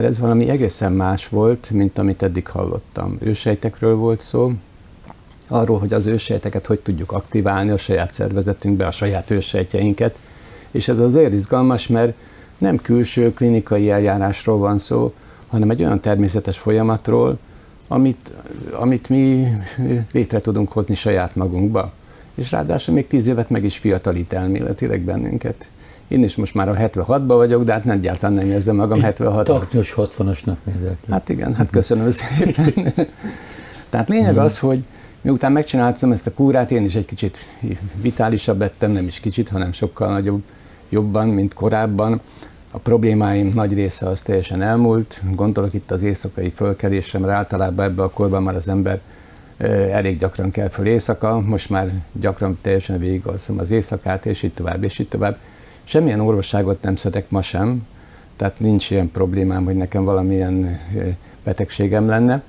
Ez valami egészen más volt, mint amit eddig hallottam. Őssejtekről volt szó, arról, hogy az őssejteket hogy tudjuk aktiválni a saját szervezetünkbe, a saját őssejtjeinket, és ez azért izgalmas, mert nem külső klinikai eljárásról van szó, hanem egy olyan természetes folyamatról, amit mi létre tudunk hozni saját magunkba. És ráadásul még 10 évet meg is fiatalít elméletileg bennünket. Én is most már a 76-ban vagyok, de hát egyáltalán nem érzem magam 76-ban. Taknyos 60-asnak nézel ki. Hát igen, hát köszönöm szépen. Tehát lényeg az, hogy miután megcsináltam ezt a kúrát, én is egy kicsit vitálisabb lettem, nem is kicsit, hanem sokkal jobban, mint korábban. A problémáim nagy része az teljesen elmúlt, gondolok itt az éjszakai fölkelésre, mert általában ebben a korban már az ember elég gyakran kell föl éjszaka, most már gyakran teljesen végigalszom az éjszakát, és így tovább, és így tovább. Semmilyen orvosságot nem szedek ma sem, tehát nincs ilyen problémám, hogy nekem valamilyen betegségem lenne,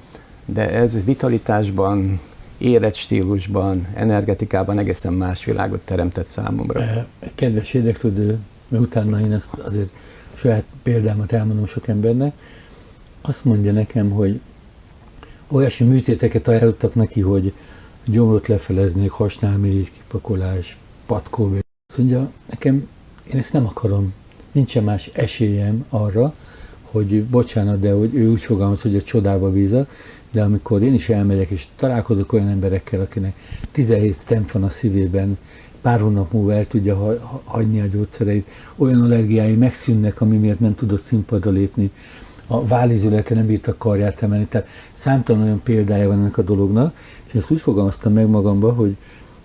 de ez vitalitásban, életstílusban, energetikában egészen más világot teremtett számomra. Kedves érdeklődő, mert utána én ezt azért saját példámat elmondom sok embernek, azt mondja nekem, hogy olyasmi műtéteket ajánlottak neki, hogy gyomrot lefeleznék, hasnálmirigy, kipakolás, patkóbér. Azt mondja, nekem én ezt nem akarom, nincsen más esélyem arra, hogy bocsánat, de hogy ő úgy fogalmaz, hogy a csodába bízza, de amikor én is elmegyek és találkozok olyan emberekkel, akinek 17 stent van a szívében, pár hónap múlva el tudja hagyni a gyógyszereit, olyan allergiái megszűnnek, ami miatt nem tudott színpadra lépni, a vállizülete nem bírta karját emelni, tehát számtalan olyan példája van ennek a dolognak, és ezt úgy fogalmaztam meg magamba,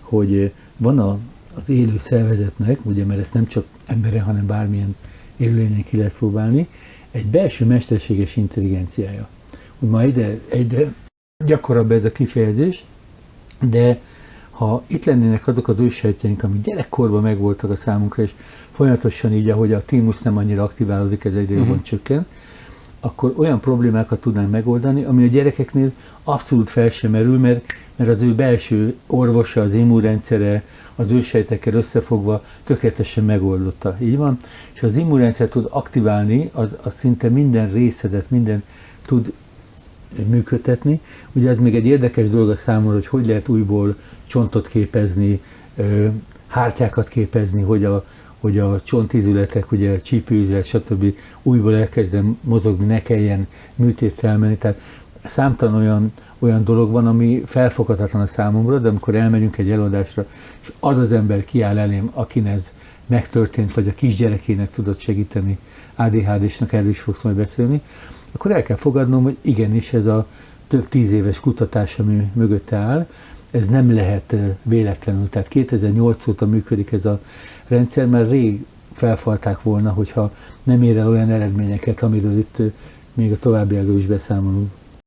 hogy van az élő szervezetnek, ugye, mert ezt nem csak emberre, hanem bármilyen élőlényen ki lehet próbálni, egy belső mesterséges intelligenciája. Úgy ma egyre gyakoribb ez a kifejezés, de ha itt lennének azok az őssejtjeink, amik gyerekkorban megvoltak a számunkra, és folyamatosan így, ahogy a tímusz nem annyira aktiválódik, ez egyre jobban csökken, akkor olyan problémákat tudnánk megoldani, ami a gyerekeknél abszolút fel sem merül, mert az ő belső orvosa, az immunrendszere, az őssejtekkel összefogva tökéletesen megoldotta. Így van? És az immunrendszer tud aktiválni, az szinte minden részedet, minden tud működtetni. Ugye ez még egy érdekes dolog a számomra, hogy lehet újból csontot képezni, hártyákat képezni, hogy a csontizületek, ugye a csípőizület, stb. Újból elkezdem mozogni, ne kelljen műtétre elmenni. Tehát számtalan olyan dolog van, ami felfoghatatlan a számomra, de amikor elmegyünk egy előadásra, és az az ember kiáll elém, akin ez megtörtént, vagy a kisgyerekének tudott segíteni, ADHD-snak, erről is fogsz majd beszélni, akkor el kell fogadnom, hogy igenis ez a több 10 éves kutatás, ami mögötte áll, ez nem lehet véletlenül. Tehát 2008 óta működik ez a rendszer, mert rég felfalták volna, hogyha nem ér el olyan eredményeket, amiről itt még a továbbiakban is beszámolunk.